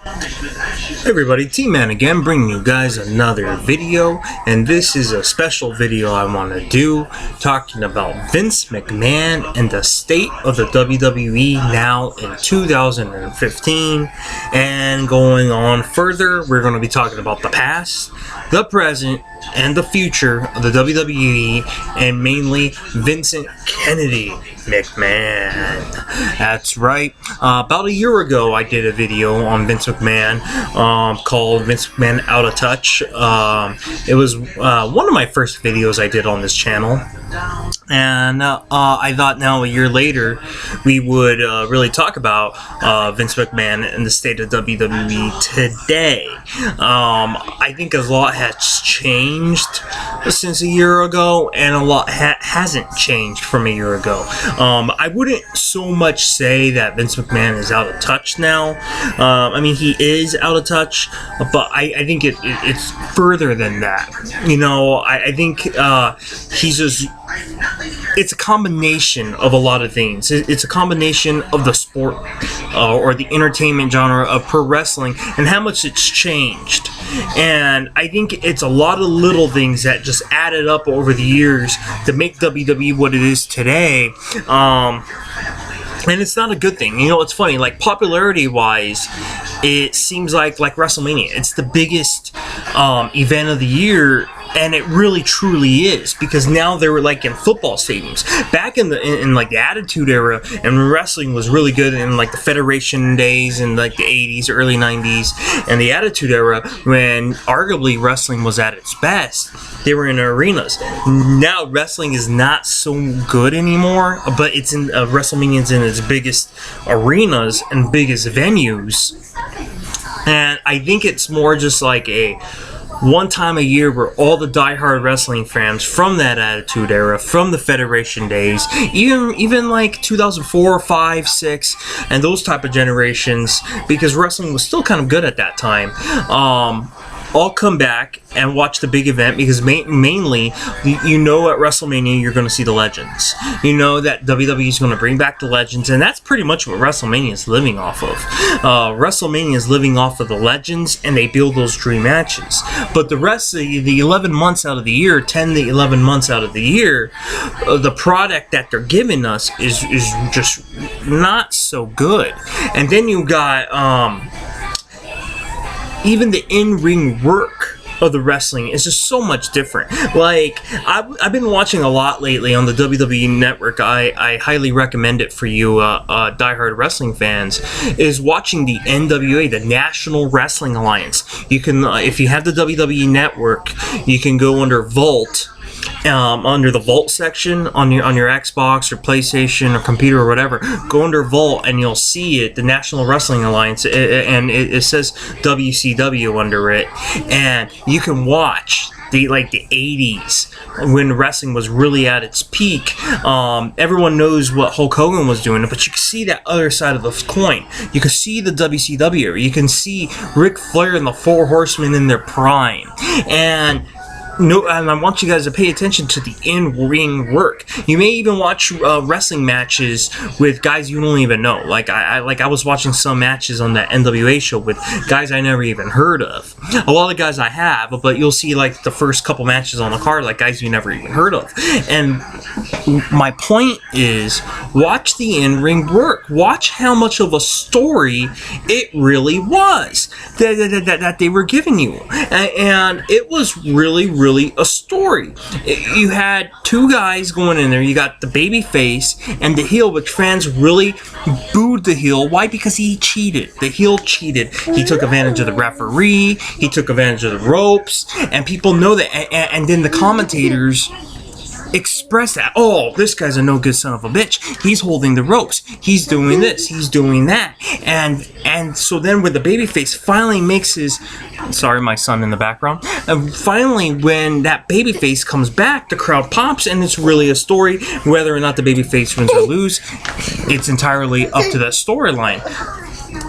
Hey everybody, T-Man again, bringing you guys another video, and this is a special video I want to do, talking about Vince McMahon and the state of the WWE now in 2015, and going on further, we're going to be talking about the past, the present, and the future of the WWE, and mainly Vincent Kennedy McMahon. That's right. About a year ago, I did a video on Vince McMahon called Vince McMahon Out of Touch. It was one of my first videos I did on this channel. And I thought now, a year later, we would really talk about Vince McMahon and the state of WWE today. I think a lot has changed since a year ago, and a lot hasn't changed from a year ago. I wouldn't so much say that Vince McMahon is out of touch now. I mean, he is out of touch, but I think it's further than that. You know, I think he's just... It's a combination of a lot of things. It's a combination of the sport or the entertainment genre of pro wrestling and how much it's changed. And I think it's a lot of little things that just added up over the years to make WWE what it is today. And it's not a good thing. You know, it's funny, like popularity-wise, it seems like WrestleMania. It's the biggest event of the year. And it really truly is, because now they were like in football stadiums. Back in like the Attitude Era, and when wrestling was really good in like the Federation days in like the 80s, early 90s, and the Attitude Era, when arguably wrestling was at its best, they were in arenas. Now wrestling is not so good anymore, but it's in WrestleMania's in its biggest arenas and biggest venues. And I think it's more just like a one time a year where all the diehard wrestling fans from that Attitude Era, from the Federation days, even like 2004, 5, 6, and those type of generations, because wrestling was still kind of good at that time, all come back and watch the big event, because mainly, you know, at WrestleMania you're going to see the legends. You know that WWE is going to bring back the legends, and that's pretty much what WrestleMania is living off of. WrestleMania is living off of the legends, and they build those dream matches. But the rest of the 11 months out of the year, 10 to 11 months out of the year, the product that they're giving us is just not so good. And then you got even the in-ring work of the wrestling is just so much different. Like, I've been watching a lot lately on the WWE Network. I highly recommend it for you diehard wrestling fans, is watching the NWA, the National Wrestling Alliance. You can, if you have the WWE Network, you can go under Vault, under the Vault section on your Xbox or PlayStation or computer or whatever. Go under Vault and you'll see it, the National Wrestling Alliance, and it says WCW under it, and you can watch the 80s when wrestling was really at its peak. Everyone knows what Hulk Hogan was doing, but you can see that other side of the coin. You can see the WCW. You can see Ric Flair and the Four Horsemen in their prime. And I want you guys to pay attention to the in-ring work. You may even watch wrestling matches with guys you don't even know. Like I was watching some matches on that NWA show with guys I never even heard of. A lot of guys I have, but you'll see like the first couple matches on the card, like guys you never even heard of. And my point is, watch the in-ring work. Watch how much of a story it really was that they were giving you, and it was really a story. You had two guys going in there. You got the baby face and the heel, which fans really booed the heel. Why? Because he cheated. The heel cheated. He took advantage of the referee. He took advantage of the ropes, and people know that. And then the commentators express that. Oh, this guy's a no good son of a bitch. He's holding the ropes. He's doing this. He's doing that. And so then when the babyface finally makes his... Sorry, my son in the background. Finally, when that babyface comes back, the crowd pops, and it's really a story. Whether or not the babyface wins or lose, it's entirely up to that storyline.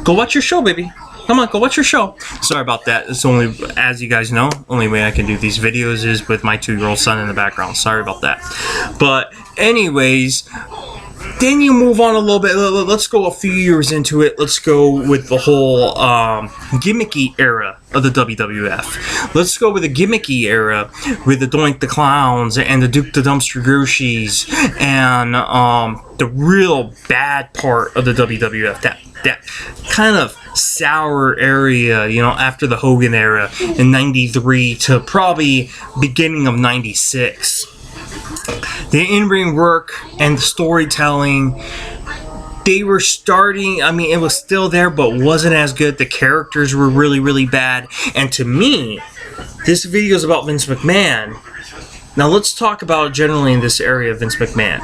Go watch your show, baby. Come on, go watch your show. Sorry about that. It's only, as you guys know, only way I can do these videos is with my 2-year-old son in the background. Sorry about that. But anyways, Then you move on a little bit. Let's go a few years into it. Let's go with the whole gimmicky era of the WWF. Let's go with the gimmicky era with the Doink the Clowns and the Duke the Dumpster Grossies and the real bad part of the WWF. That kind of sour area, you know, after the Hogan era in 93 to probably beginning of 96. The in-ring work and the storytelling, they were starting, I mean, it was still there, but wasn't as good. The characters were really, really bad. And to me, this video is about Vince McMahon. Now let's talk about generally in this area of Vince McMahon.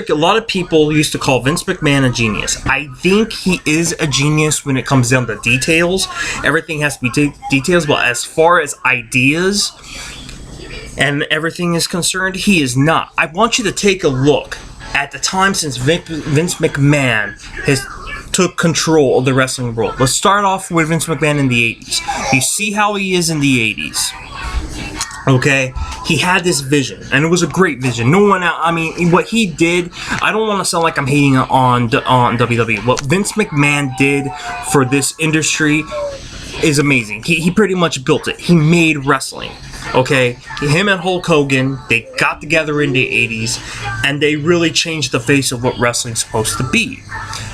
A lot of people used to call Vince McMahon a genius. I think he is a genius when it comes down to details. Everything has to be details, but as far as ideas and everything is concerned, he is not. I want you to take a look at the time since Vince McMahon has took control of the wrestling world. Let's start off with Vince McMahon in the 80s. You see how he is in the 80s. Okay, he had this vision, and it was a great vision. No one, I mean, what he did, I don't want to sound like I'm hating on WWE. What Vince McMahon did for this industry is amazing. He pretty much built it. He made wrestling. Okay, him and Hulk Hogan, they got together in the 80s, and they really changed the face of what wrestling's supposed to be.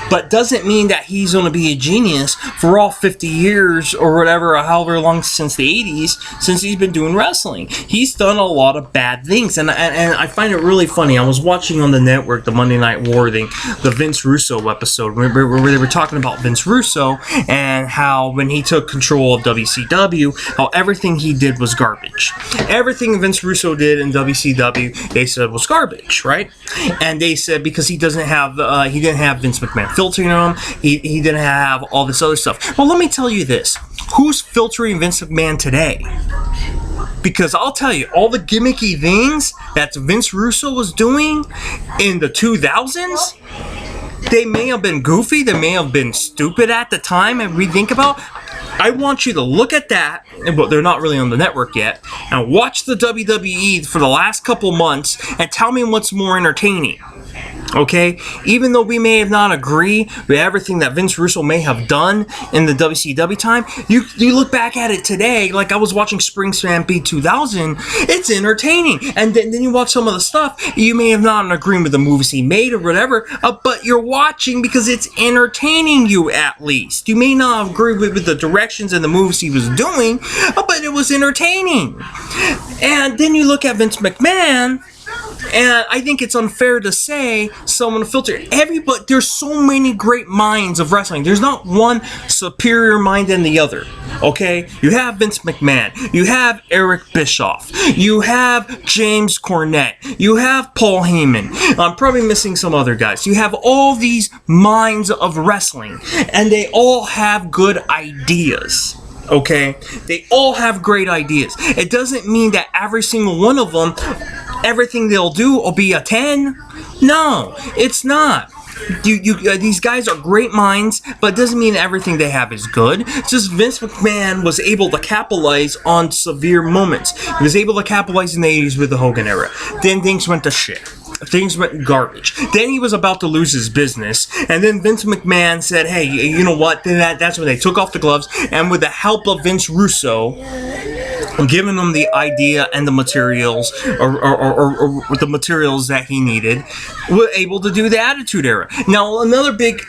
But doesn't mean that he's going to be a genius for all 50 years or whatever, or however long since the 80s, since he's been doing wrestling. He's done a lot of bad things, and I find it really funny. I was watching on the network the Monday Night War thing, the Vince Russo episode, where they were talking about Vince Russo and how when he took control of WCW, how everything he did was garbage. Everything Vince Russo did in WCW, they said was garbage, right? And they said because he didn't have Vince McMahon filtering him, he didn't have all this other stuff. Well, let me tell you this: who's filtering Vince McMahon today? Because I'll tell you, all the gimmicky things that Vince Russo was doing in the 2000s, they may have been goofy, they may have been stupid at the time, and we think about. I want you to look at that, but they're not really on the network yet, and watch the WWE for the last couple months and tell me what's more entertaining. Okay? Even though we may have not agree with everything that Vince Russo may have done in the WCW time, you look back at it today, like I was watching Spring Stampede 2000, it's entertaining. And then you watch some of the stuff, you may have not agreed with the movies he made or whatever, but you're watching because it's entertaining you at least. You may not agree with the directions and the moves he was doing, but it was entertaining. And then you look at Vince McMahon, and I think it's unfair to say someone filter everybody. There's so many great minds of wrestling. There's not one superior mind than the other. Okay, you have Vince McMahon, you have Eric Bischoff, you have James Cornette, you have Paul Heyman. I'm probably missing some other guys. You have all these minds of wrestling, and they all have good ideas. Okay, they all have great ideas. It doesn't mean that every single one of them, everything they'll do will be a 10. No, it's not. These guys are great minds, but it doesn't mean everything they have is good. It's just Vince McMahon was able to capitalize on severe moments. He was able to capitalize in the 80s with the Hogan era. Then things went to shit. Things went garbage. Then he was about to lose his business, and then Vince McMahon said, hey, you know what? Then that's when they took off the gloves, and with the help of Vince Russo, giving him the idea and the materials, or the materials that he needed, were able to do the Attitude Era. Now, another big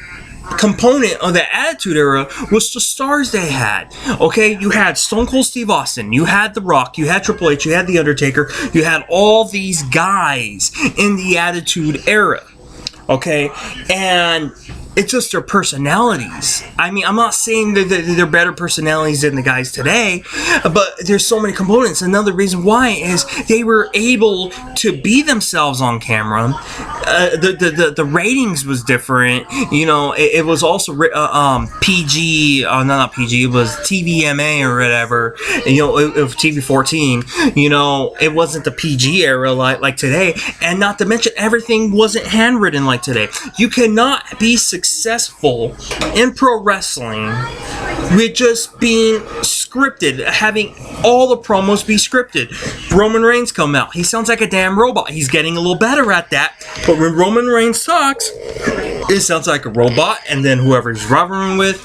component of the Attitude Era was the stars they had. Okay, you had Stone Cold Steve Austin, you had The Rock, you had Triple H, you had The Undertaker, you had all these guys in the Attitude Era. Okay, and it's just their personalities. I mean, I'm not saying that they're better personalities than the guys today, but there's so many components. Another reason why is they were able to be themselves on camera. The ratings was different. You know, it was also PG. Not PG. It was TVMA or whatever. You know, it was TV 14. You know, it wasn't the PG era like today. And not to mention, everything wasn't handwritten like today. You cannot be successful successful in pro wrestling with just being scripted, having all the promos be scripted. Roman Reigns come out. He sounds like a damn robot. He's getting a little better at that. But when Roman Reigns talks, it sounds like a robot, and then whoever he's rivaling with,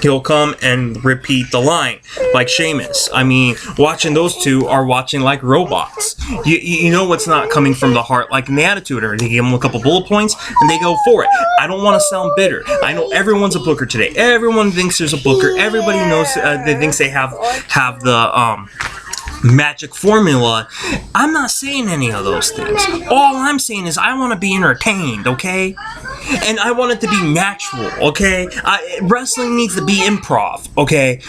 he'll come and repeat the line, like Sheamus. I mean, watching those two are watching like robots. You know what's not coming from the heart, like in the Attitude Era. They give them a couple bullet points, and they go for it. I don't want to sound bitter. I know everyone's a booker today. Everyone thinks there's a booker. Everybody knows, they thinks they have the, magic formula. I'm not saying any of those things. All I'm saying is I want to be entertained, okay? And I want it to be natural, okay? Wrestling needs to be improv, okay?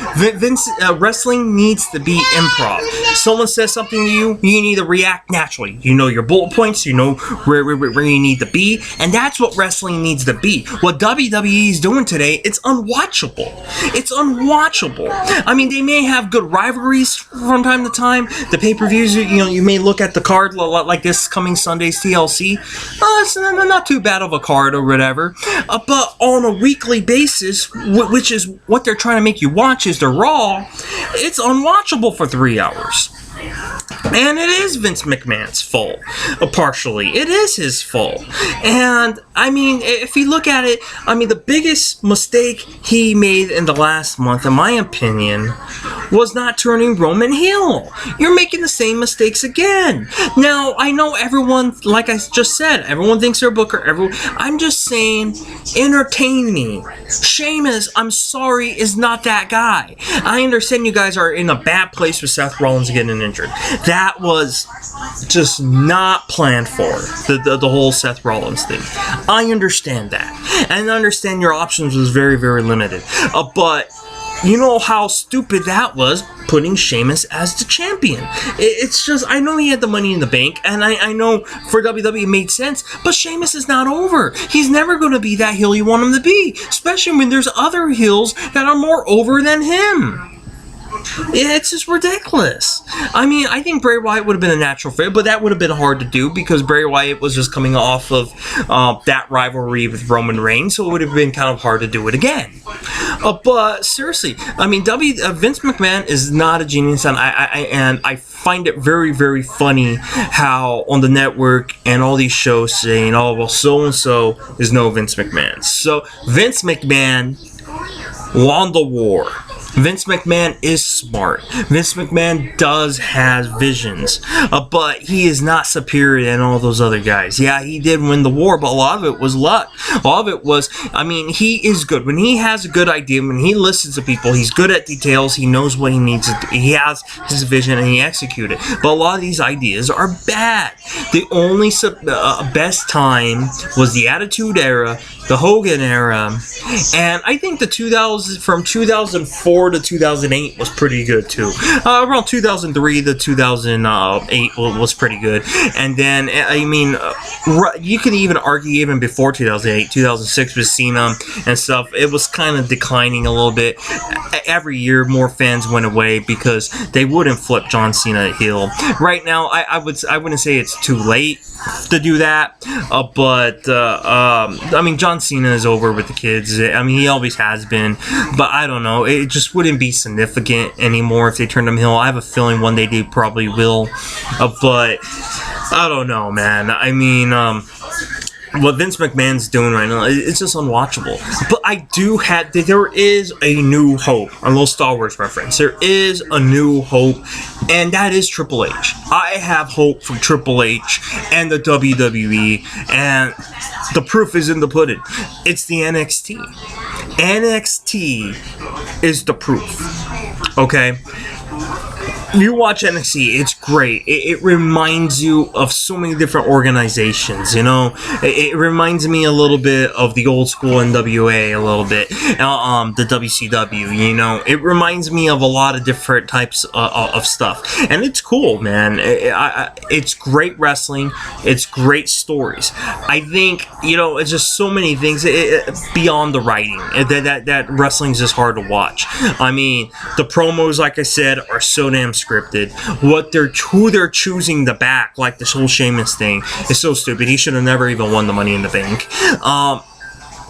Wrestling needs to be improv. Someone says something to you, you need to react naturally. You know your bullet points, you know where you need to be, and that's what wrestling needs to be. What WWE is doing today, it's unwatchable. It's unwatchable. I mean, they may have good rivalries from time to time. The pay-per-views, you know, you may look at the card like this coming Sunday's TLC. It's not too bad of a card or whatever. But on a weekly basis, which is what they're trying to make you watch, is the Raw. It's unwatchable for 3 hours. And it is Vince McMahon's fault, partially. It is his fault. And, I mean, if you look at it, I mean, the biggest mistake he made in the last month, in my opinion, was not turning Roman heel. You're making the same mistakes again. Now, I know everyone, like I just said, everyone thinks they're a booker. I'm just saying, entertain me. Sheamus, I'm sorry, is not that guy. I understand you guys are in a bad place with Seth Rollins getting injured. That was just not planned for, the whole Seth Rollins thing. I understand that. And I understand your options was very, very limited. But you know how stupid that was, putting Sheamus as the champion. It's just, I know he had the money in the bank, and I know for WWE it made sense, but Sheamus is not over. He's never going to be that heel you want him to be, especially when there's other heels that are more over than him. It's just ridiculous. I mean, I think Bray Wyatt would have been a natural fit, but that would have been hard to do because Bray Wyatt was just coming off of that rivalry with Roman Reigns, so it would have been kind of hard to do it again. But seriously, I mean, Vince McMahon is not a genius, and I find it very, very funny how on the network and all these shows saying, oh, well, so-and-so is no Vince McMahon. So Vince McMahon won the war. Vince McMahon is smart. Vince McMahon does have visions, but he is not superior than all those other guys. Yeah, he did win the war, but a lot of it was luck. A lot of it was, I mean, he is good. When he has a good idea, when he listens to people, he's good at details, he knows what he needs to do. He has his vision and he executes it. But a lot of these ideas are bad. The only best time was the Attitude Era, the Hogan Era, and I think from 2004 to 2008 was pretty good too. Around 2003 to 2008 was pretty good, and then I mean, you could even argue even before 2008, 2006 with Cena and stuff. It was kind of declining a little bit. Every year, more fans went away because they wouldn't flip John Cena heel. Right now, I wouldn't say it's too late to do that, but I mean, John Cena is over with the kids. I mean, he always has been, but I don't know, it just wouldn't be significant anymore if they turned him heel. I have a feeling one day they probably will, but I don't know, man. I mean, what Vince McMahon's doing right now, it's just unwatchable. But there is a new hope. A little Star Wars reference. There is a new hope, and that is Triple H. I have hope for Triple H and the WWE, and the proof is in the pudding. It's the NXT. NXT is the proof. Okay? You watch NXT, it's great. It reminds you of so many different organizations, you know? It reminds me a little bit of the old school NWA, a little bit. The WCW, you know? It reminds me of a lot of different types of stuff. And it's cool, man. It's great wrestling. It's great stories. I think, you know, it's just so many things beyond the writing. That wrestling's just hard to watch. I mean, the promos, like I said, are so damn scripted. Who they're choosing to back, like this whole Sheamus thing, is so stupid. He should have never even won the Money in the Bank.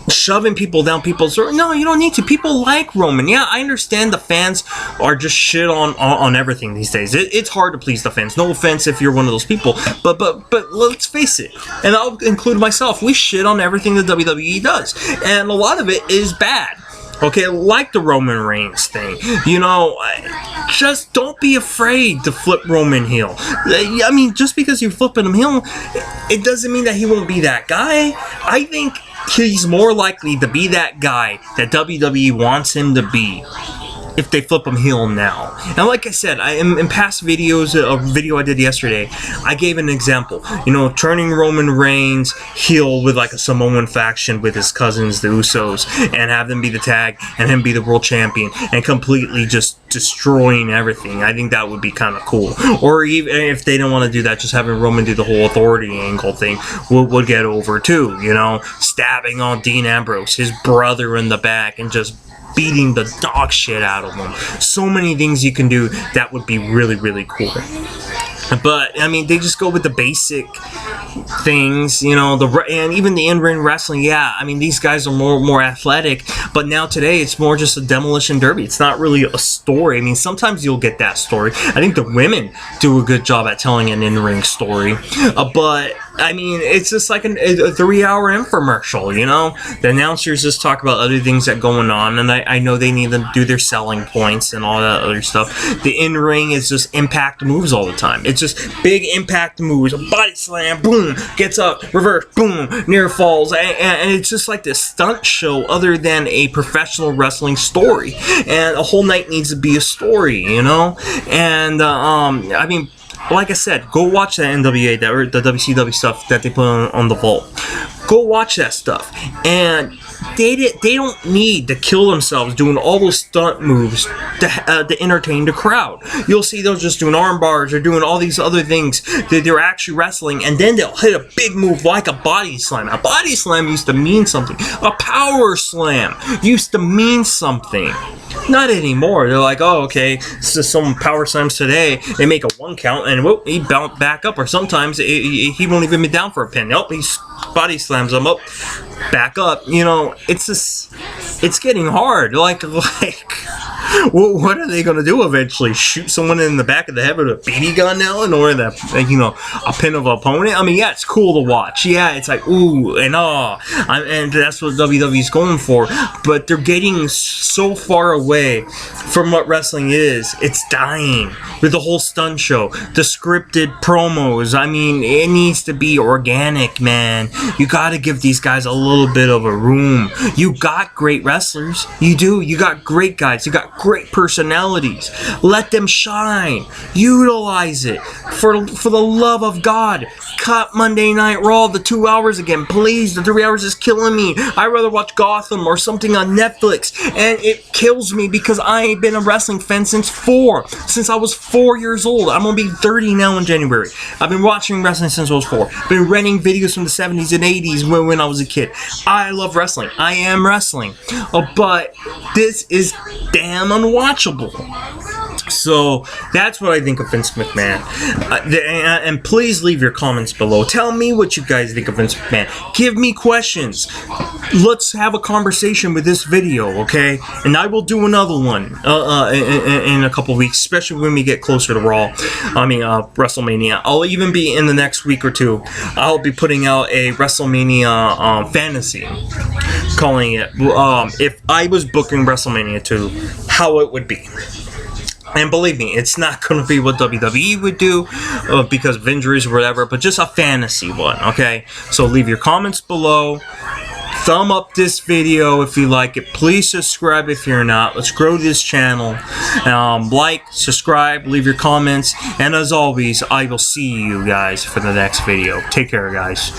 shoving people down people's throats. No, you don't need to. People like Roman. Yeah, I understand the fans are just shit on everything these days. It's hard to please the fans. No offense if you're one of those people, but let's face it, and I'll include myself. We shit on everything the WWE does, and a lot of it is bad. Okay, like the Roman Reigns thing. You know, just don't be afraid to flip Roman heel. I mean, just because you're flipping him heel, it doesn't mean that he won't be that guy. I think he's more likely to be that guy that WWE wants him to be if they flip him heel now. And like I said, in past videos, a video I did yesterday, I gave an example. You know, turning Roman Reigns heel with like a Samoan faction with his cousins, the Usos, and have them be the tag and him be the world champion and completely just destroying everything. I think that would be kind of cool. Or even if they don't want to do that, just having Roman do the whole authority angle thing would get over too. You know, stabbing on Dean Ambrose, his brother, in the back, and just beating the dog shit out of them. So many things you can do that would be really, really cool. But I mean, they just go with the basic things, you know, and even the in-ring wrestling. Yeah, I mean, these guys are more athletic, but now today it's more just a demolition derby. It's not really a story. I mean, sometimes you'll get that story. I think the women do a good job at telling an in-ring story, but I mean, it's just like a 3-hour infomercial, you know? The announcers just talk about other things that are going on, and I know they need to do their selling points and all that other stuff. The in-ring is just impact moves all the time. It's just big impact moves, a body slam, boom, gets up, reverse, boom, near falls, and it's just like this stunt show other than a professional wrestling story. And a whole night needs to be a story, you know? And, I mean, like I said, go watch that NWA, or the WCW stuff that they put on the Vault. Go watch that stuff. And they don't need to kill themselves doing all those stunt moves to entertain the crowd. You'll see those just doing arm bars or doing all these other things that they're actually wrestling, and then they'll hit a big move like a body slam. A body slam used to mean something. A power slam used to mean something. Not anymore. They're like, oh, okay, this is some power slams today. They make a 1 count, and whoop, he bounced back up. Or sometimes he won't even be down for a pin. Nope, he body slams him up, back up. You know, it's just, it's getting hard. Like, what are they gonna do eventually? Shoot someone in the back of the head with a BB gun now in order to, you know, a pin of an opponent? I mean, yeah, it's cool to watch. Yeah, it's like ooh and ah, and that's what WWE's going for. But they're getting so far away from what wrestling is. It's dying with the whole stunt show, the scripted promos. I mean, it needs to be organic, man. You gotta give these guys a little bit of a room. You got great wrestlers. You do. You got great guys. You got great personalities. Let them shine. Utilize it. For the love of God, cut Monday Night Raw the 2 hours again. Please, the 3 hours is killing me. I'd rather watch Gotham or something on Netflix. And it kills me because I ain't been a wrestling fan since I was 4 years old. I'm gonna be 30 now in January. I've been watching wrestling since I was 4. Been renting videos from the 70s and 80s when I was a kid. I love wrestling. I am wrestling. But this is damn unwatchable. So that's what I think of Vince McMahon. And please leave your comments below. Tell me what you guys think of Vince McMahon. Give me questions. Let's have a conversation with this video, okay? And I will do another one in a couple weeks, especially when we get closer to Raw. I mean, WrestleMania. I'll even be in the next week or two. I'll be putting out a WrestleMania fantasy, calling it if I was booking WrestleMania 2, how it would be. And believe me, it's not going to be what WWE would do because of injuries or whatever, but just a fantasy one, okay? So leave your comments below. Thumb up this video if you like it. Please subscribe if you're not. Let's grow this channel. Like, subscribe, leave your comments. And as always, I will see you guys for the next video. Take care, guys.